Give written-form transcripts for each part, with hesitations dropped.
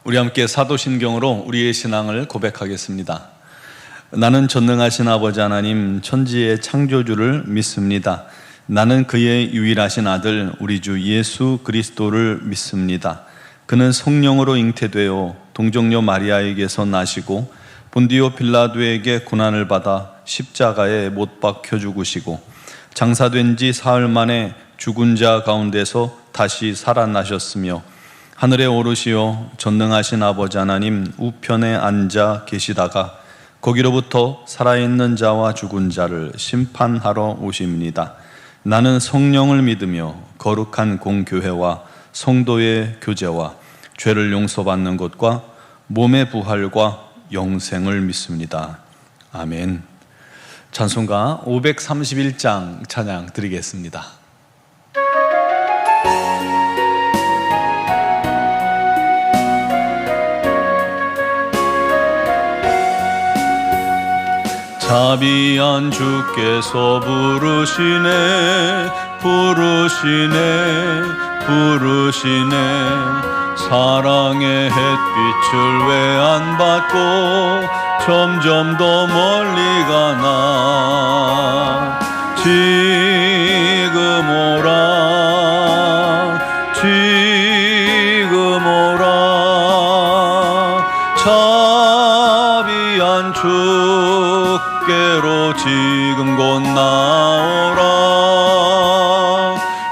우리 함께 사도신경으로 우리의 신앙을 고백하겠습니다. 나는 전능하신 아버지 하나님 천지의 창조주를 믿습니다. 나는 그의 유일하신 아들 우리 주 예수 그리스도를 믿습니다. 그는 성령으로 잉태되어 동정녀 마리아에게서 나시고 본디오 빌라도에게 고난을 받아 십자가에 못 박혀 죽으시고 장사된 지 사흘 만에 죽은 자 가운데서 다시 살아나셨으며 하늘에 오르시어 전능하신 아버지 하나님 우편에 앉아 계시다가 거기로부터 살아있는 자와 죽은 자를 심판하러 오십니다. 나는 성령을 믿으며 거룩한 공교회와 성도의 교제와 죄를 용서받는 것과 몸의 부활과 영생을 믿습니다. 아멘. 찬송가 531장 찬양 드리겠습니다. 자비한 주께서 부르시네 사랑의 햇빛을 왜 안 받고 점점 더 멀리 가나 지금 오라 자비한 주께로 지금 곧 나오라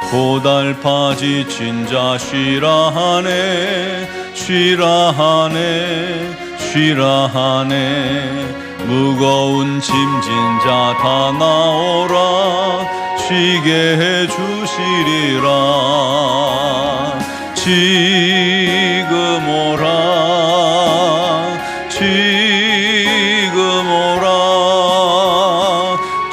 고달파 지친 자 쉬라하네 무거운 짐진 자 다 나오라 쉬게 해주시리라 지금 오라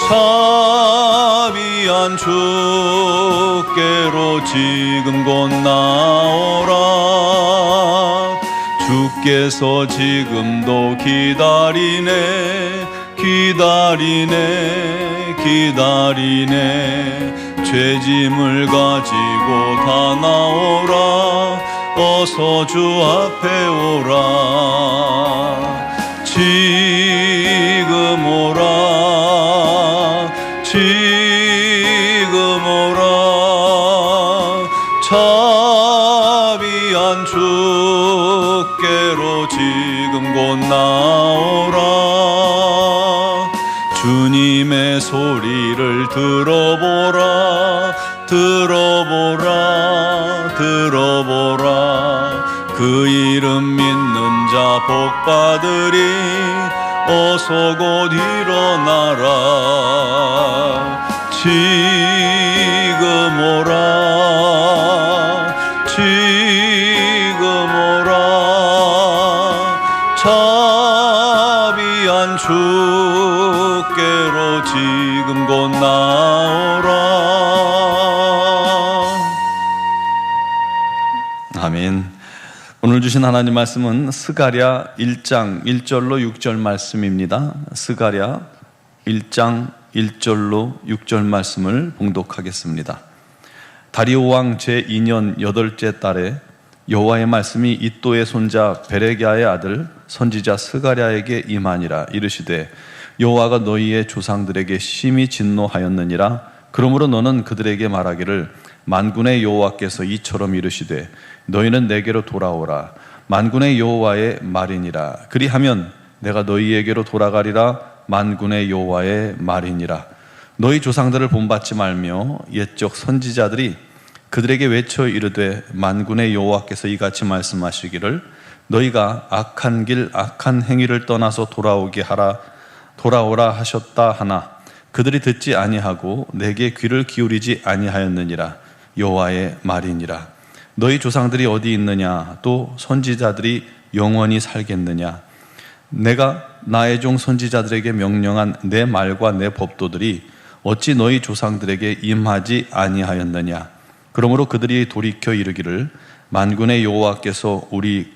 자비한 주께로 지금 곧 나오라 주께서 지금도 기다리네 죄짐을 가지고 다 나오라 어서 주 앞에 오라 지금 오라 자비한 주께로 지금 곧 나오라 주님의 소리를 들어보라 그 이름 믿는 자 복받으리 어서 곧 일어나라 지금 오라 자비한 주께로 지금 곧 나오라 아멘. 오늘 주신 하나님 말씀은 스가랴 1장 1절로 6절 말씀입니다. 스가랴 1장 1절로 6절 말씀을 봉독하겠습니다. 다리오 왕 제2년 8째 달에 여호와의 말씀이 이또의 손자 베레기야의 아들 선지자 스가랴에게 임하니라. 이르시되 여호와가 너희의 조상들에게 심히 진노하였느니라. 그러므로 너는 그들에게 말하기를 만군의 여호와께서 이처럼 이르시되 너희는 내게로 돌아오라. 만군의 여호와의 말이니라. 그리하면 내가 너희에게로 돌아가리라. 만군의 여호와의 말이니라. 너희 조상들을 본받지 말며 옛적 선지자들이 그들에게 외쳐 이르되 만군의 여호와께서 이같이 말씀하시기를 너희가 악한 길 악한 행위를 떠나서 돌아오라 하셨다 하나 그들이 듣지 아니하고 내게 귀를 기울이지 아니하였느니라. 여호와의 말이니라. 너희 조상들이 어디 있느냐? 또 선지자들이 영원히 살겠느냐? 내가 나의 종 선지자들에게 명령한 내 말과 내 법도들이 어찌 너희 조상들에게 임하지 아니하였느냐? 그러므로 그들이 돌이켜 이르기를 만군의 여호와께서 우리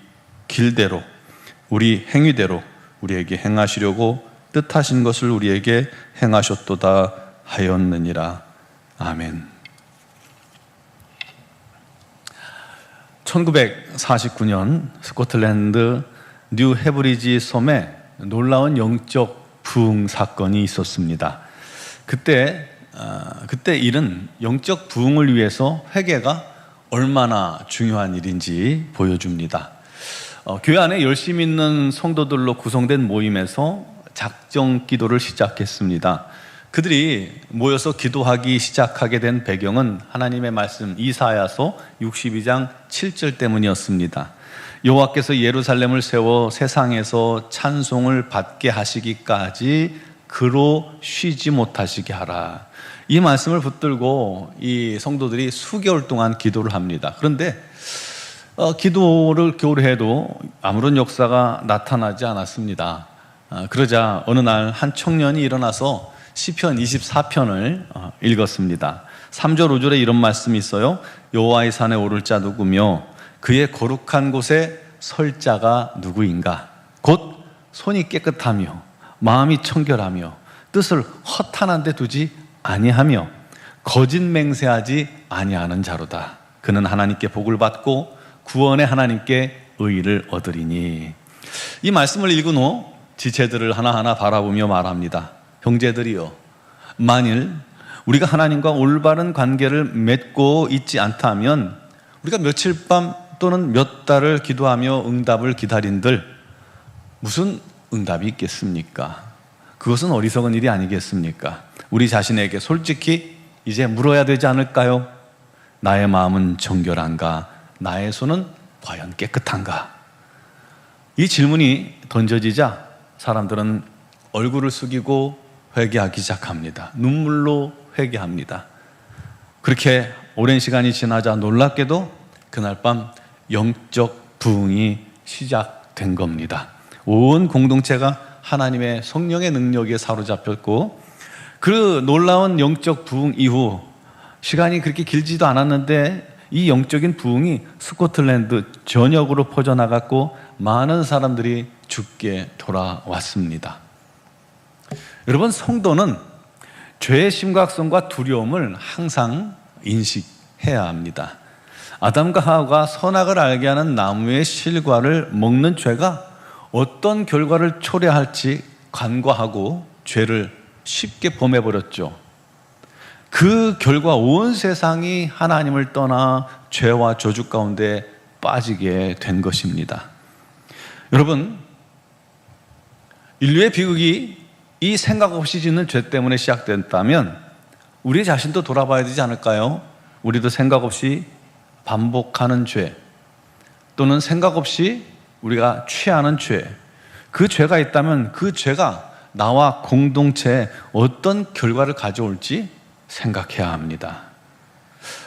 길대로 우리 행위대로 우리에게 행하시려고 뜻하신 것을 우리에게 행하셨도다 하였느니라. 아멘. 1949년 스코틀랜드 뉴 헤브리지 섬에 놀라운 영적 부흥 사건이 있었습니다. 그때 일은 영적 부흥을 위해서 회개가 얼마나 중요한 일인지 보여줍니다. 교회 안에 열심히 있는 성도들로 구성된 모임에서 작정 기도를 시작했습니다. 그들이 모여서 기도하기 시작하게 된 배경은 하나님의 말씀 이사야서 62장 7절 때문이었습니다. 여호와께서 예루살렘을 세워 세상에서 찬송을 받게 하시기까지 그로 쉬지 못하시게 하라. 이 말씀을 붙들고 이 성도들이 수개월 동안 기도를 합니다. 그런데 기도를 교류해도 아무런 역사가 나타나지 않았습니다. 그러자 어느 날 한 청년이 일어나서 시편 24편을 읽었습니다. 3절 5절에 이런 말씀이 있어요. 여호와의 산에 오를 자 누구며 그의 거룩한 곳에 설 자가 누구인가? 곧 손이 깨끗하며 마음이 청결하며 뜻을 허탄한 데 두지 아니하며 거짓 맹세하지 아니하는 자로다. 그는 하나님께 복을 받고 구원의 하나님께 의를 얻으리니. 이 말씀을 읽은 후 지체들을 하나하나 바라보며 말합니다. 형제들이여, 만일 우리가 하나님과 올바른 관계를 맺고 있지 않다면 우리가 며칠 밤 또는 몇 달을 기도하며 응답을 기다린들 무슨 응답이 있겠습니까? 그것은 어리석은 일이 아니겠습니까? 우리 자신에게 솔직히 이제 물어야 되지 않을까요? 나의 마음은 정결한가? 나의 손은 과연 깨끗한가? 이 질문이 던져지자 사람들은 얼굴을 숙이고 회개하기 시작합니다. 눈물로 회개합니다. 그렇게 오랜 시간이 지나자 놀랍게도 그날 밤 영적 부흥이 시작된 겁니다. 온 공동체가 하나님의 성령의 능력에 사로잡혔고, 그 놀라운 영적 부흥 이후 시간이 그렇게 길지도 않았는데 이 영적인 부흥이 스코틀랜드 전역으로 퍼져나갔고 많은 사람들이 죽게 돌아왔습니다. 여러분, 성도는 죄의 심각성과 두려움을 항상 인식해야 합니다. 아담과 하와가 선악을 알게 하는 나무의 실과를 먹는 죄가 어떤 결과를 초래할지 간과하고 죄를 쉽게 범해버렸죠. 그 결과 온 세상이 하나님을 떠나 죄와 저주 가운데 빠지게 된 것입니다. 여러분, 인류의 비극이 이 생각 없이 짓는 죄 때문에 시작됐다면 우리 자신도 돌아봐야 되지 않을까요? 우리도 생각 없이 반복하는 죄, 또는 생각 없이 우리가 취하는 죄, 그 죄가 있다면 그 죄가 나와 공동체에 어떤 결과를 가져올지 생각해야 합니다.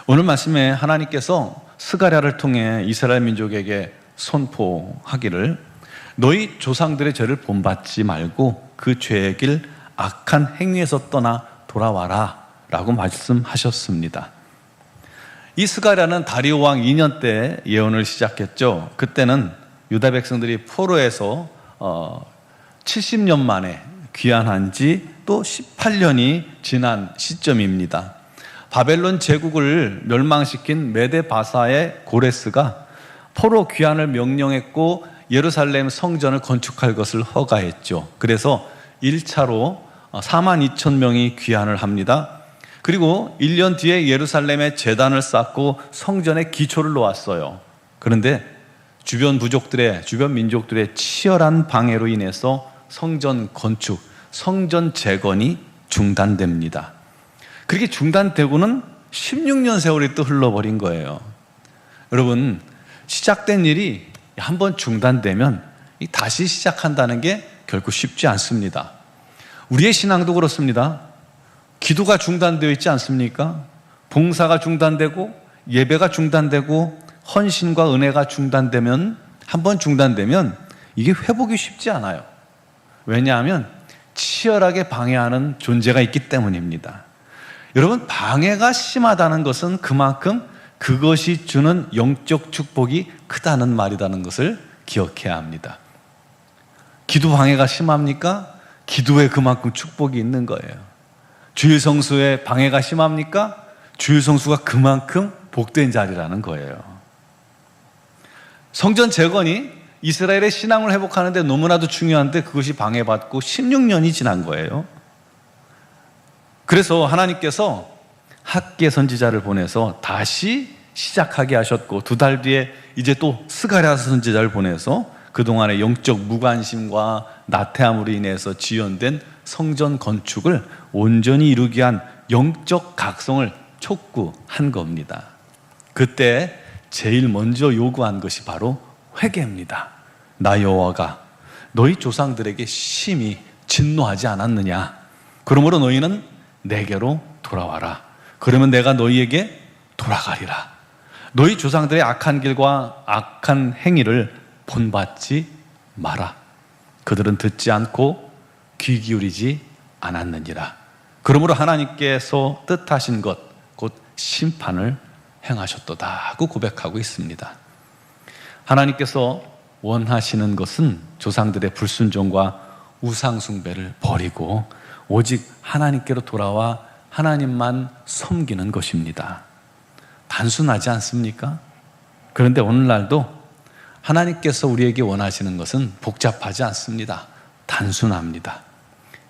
오늘 말씀에 하나님께서 스가랴를 통해 이스라엘 민족에게 선포하기를 너희 조상들의 죄를 본받지 말고 그 죄의 길 악한 행위에서 떠나 돌아와라 라고 말씀하셨습니다. 이 스가랴는 다리오 왕 2년 때 예언을 시작했죠. 그때는 유다 백성들이 포로에서 70년 만에 귀환한 지 또 18년이 지난 시점입니다. 바벨론 제국을 멸망시킨 메데 바사의 고레스가 포로 귀환을 명령했고 예루살렘 성전을 건축할 것을 허가했죠. 그래서 1차로 42,000명이 귀환을 합니다. 그리고 1년 뒤에 예루살렘에 제단을 쌓고 성전에 기초를 놓았어요. 그런데 주변 민족들의 치열한 방해로 인해서 성전 건축, 성전 재건이 중단됩니다. 그렇게 중단되고는 16년 세월이 또 흘러버린 거예요. 여러분, 시작된 일이 한번 중단되면 다시 시작한다는 게 결코 쉽지 않습니다. 우리의 신앙도 그렇습니다. 기도가 중단되어 있지 않습니까? 봉사가 중단되고 예배가 중단되고 헌신과 은혜가 중단되면, 한번 중단되면 이게 회복이 쉽지 않아요. 왜냐하면 치열하게 방해하는 존재가 있기 때문입니다. 여러분, 방해가 심하다는 것은 그만큼 그것이 주는 영적 축복이 크다는 말이라는 것을 기억해야 합니다. 기도 방해가 심합니까? 기도에 그만큼 축복이 있는 거예요. 주일 성수에 방해가 심합니까? 주일 성수가 그만큼 복된 자리라는 거예요. 성전 재건이 이스라엘의 신앙을 회복하는 데 너무나도 중요한데 그것이 방해받고 16년이 지난 거예요. 그래서 하나님께서 학개 선지자를 보내서 다시 시작하게 하셨고, 2달 뒤에 이제 또 스가랴 선지자를 보내서 그동안의 영적 무관심과 나태함으로 인해서 지연된 성전 건축을 온전히 이루기 위한 영적 각성을 촉구한 겁니다. 그때 제일 먼저 요구한 것이 바로 회개입니다. 나 여호와가 너희 조상들에게 심히 진노하지 않았느냐? 그러므로 너희는 내게로 돌아와라. 그러면 내가 너희에게 돌아가리라. 너희 조상들의 악한 길과 악한 행위를 본받지 마라. 그들은 듣지 않고 귀 기울이지 않았느니라. 그러므로 하나님께서 뜻하신 것, 곧 심판을 행하셨도다 하고 고백하고 있습니다. 하나님께서 원하시는 것은 조상들의 불순종과 우상숭배를 버리고 오직 하나님께로 돌아와 하나님만 섬기는 것입니다. 단순하지 않습니까? 그런데 오늘날도 하나님께서 우리에게 원하시는 것은 복잡하지 않습니다. 단순합니다.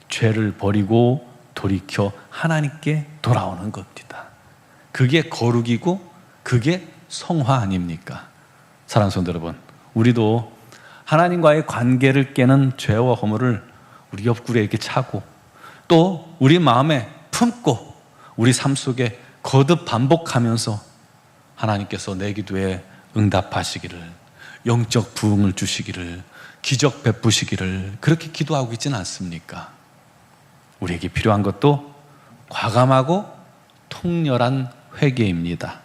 죄를 버리고 돌이켜 하나님께 돌아오는 겁니다. 그게 거룩이고 그게 성화 아닙니까? 사랑하는 성도 여러분, 우리도 하나님과의 관계를 깨는 죄와 허물을 우리 옆구리에 이렇게 차고 또 우리 마음에 품고 우리 삶 속에 거듭 반복하면서 하나님께서 내 기도에 응답하시기를, 영적 부흥을 주시기를, 기적 베푸시기를 그렇게 기도하고 있지는 않습니까? 우리에게 필요한 것도 과감하고 통렬한 회개입니다.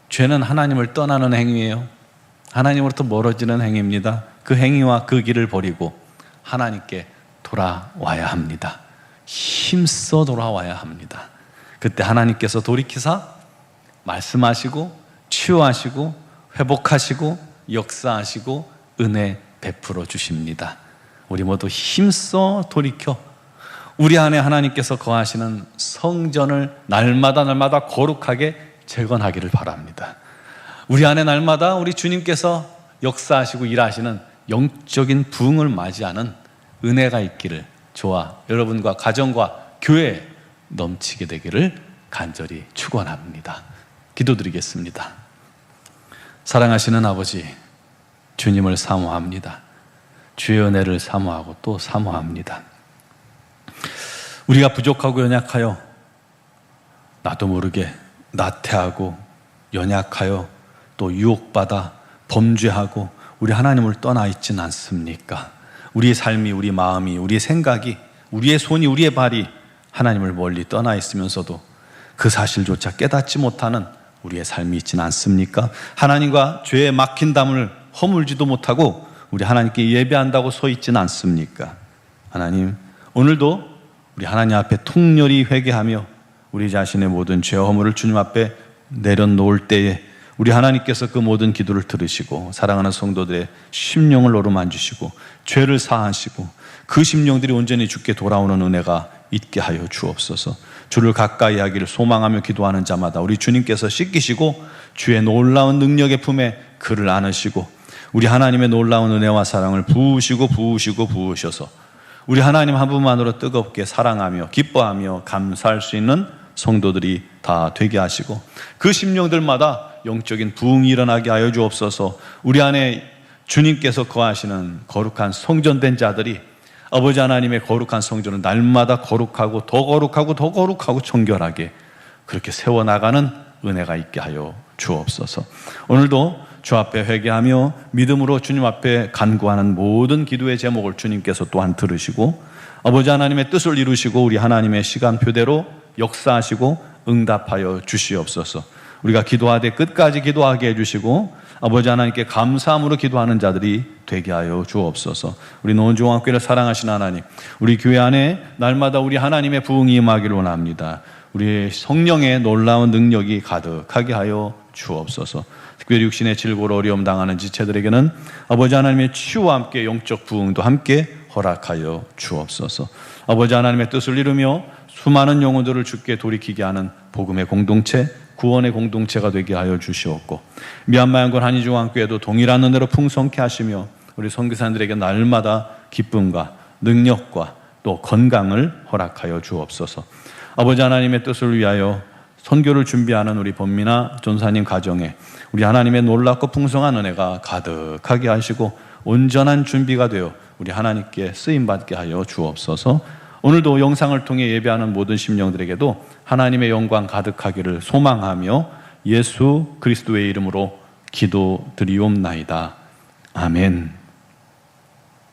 죄는 하나님을 떠나는 행위예요. 하나님으로부터 멀어지는 행위입니다. 그 행위와 그 길을 버리고 하나님께 돌아와야 합니다. 힘써 돌아와야 합니다. 그때 하나님께서 돌이키사 말씀하시고 치유하시고 회복하시고 역사하시고 은혜 베풀어 주십니다. 우리 모두 힘써 돌이켜 우리 안에 하나님께서 거하시는 성전을 날마다 거룩하게 재건하기를 바랍니다. 우리 안에 날마다 우리 주님께서 역사하시고 일하시는 영적인 부흥을 맞이하는 은혜가 있기를 저와 여러분과 가정과 교회에 넘치게 되기를 간절히 축원합니다. 기도드리겠습니다. 사랑하시는 아버지, 주님을 사모합니다. 주의 은혜를 사모하고 또 사모합니다. 우리가 부족하고 연약하여 나도 모르게 나태하고 연약하여 또 유혹받아 범죄하고 우리 하나님을 떠나 있지는 않습니까? 우리의 삶이, 우리 마음이, 우리의 생각이, 우리의 손이, 우리의 발이 하나님을 멀리 떠나 있으면서도 그 사실조차 깨닫지 못하는 우리의 삶이 있지는 않습니까? 하나님과 죄에 막힌 담을 허물지도 못하고 우리 하나님께 예배한다고 서 있지는 않습니까? 하나님, 오늘도 우리 하나님 앞에 통렬히 회개하며 우리 자신의 모든 죄 허물을 주님 앞에 내려놓을 때에 우리 하나님께서 그 모든 기도를 들으시고 사랑하는 성도들의 심령을 어루만지시고 죄를 사하시고 그 심령들이 온전히 주께 돌아오는 은혜가 있게 하여 주옵소서. 주를 가까이 하기를 소망하며 기도하는 자마다 우리 주님께서 씻기시고 주의 놀라운 능력의 품에 그를 안으시고 우리 하나님의 놀라운 은혜와 사랑을 부으셔서 우리 하나님 한 분만으로 뜨겁게 사랑하며 기뻐하며 감사할 수 있는 성도들이 다 되게 하시고 그 심령들마다 영적인 부흥이 일어나게 하여 주옵소서. 우리 안에 주님께서 거하시는 거룩한 성전된 자들이 아버지 하나님의 거룩한 성전을 날마다 거룩하고 더 거룩하고 더 거룩하고 정결하게 그렇게 세워나가는 은혜가 있게 하여 주옵소서. 오늘도 주 앞에 회개하며 믿음으로 주님 앞에 간구하는 모든 기도의 제목을 주님께서 또한 들으시고 아버지 하나님의 뜻을 이루시고 우리 하나님의 시간표대로 역사하시고 응답하여 주시옵소서. 우리가 기도하되 끝까지 기도하게 해주시고 아버지 하나님께 감사함으로 기도하는 자들이 되게 하여 주옵소서. 우리 노원중앙교회를 사랑하시는 하나님, 우리 교회 안에 날마다 우리 하나님의 부흥이 임하기를 원합니다. 우리 성령의 놀라운 능력이 가득하게 하여 주옵소서. 특별히 육신의 질고로 어려움 당하는 지체들에게는 아버지 하나님의 치유와 함께 영적 부흥도 함께 허락하여 주옵소서. 아버지 하나님의 뜻을 이루며 수많은 영혼들을 주께 돌이키게 하는 복음의 공동체 구원의 공동체가 되게 하여 주시옵고, 미얀마양군 한인중앙교회도 동일한 은혜로 풍성케 하시며 우리 선교사님들에게 날마다 기쁨과 능력과 또 건강을 허락하여 주옵소서. 아버지 하나님의 뜻을 위하여 선교를 준비하는 우리 본미나 전사님 가정에 우리 하나님의 놀랍고 풍성한 은혜가 가득하게 하시고 온전한 준비가 되어 우리 하나님께 쓰임받게 하여 주옵소서. 오늘도 영상을 통해 예배하는 모든 심령들에게도 하나님의 영광 가득하기를 소망하며 예수 그리스도의 이름으로 기도드리옵나이다. 아멘.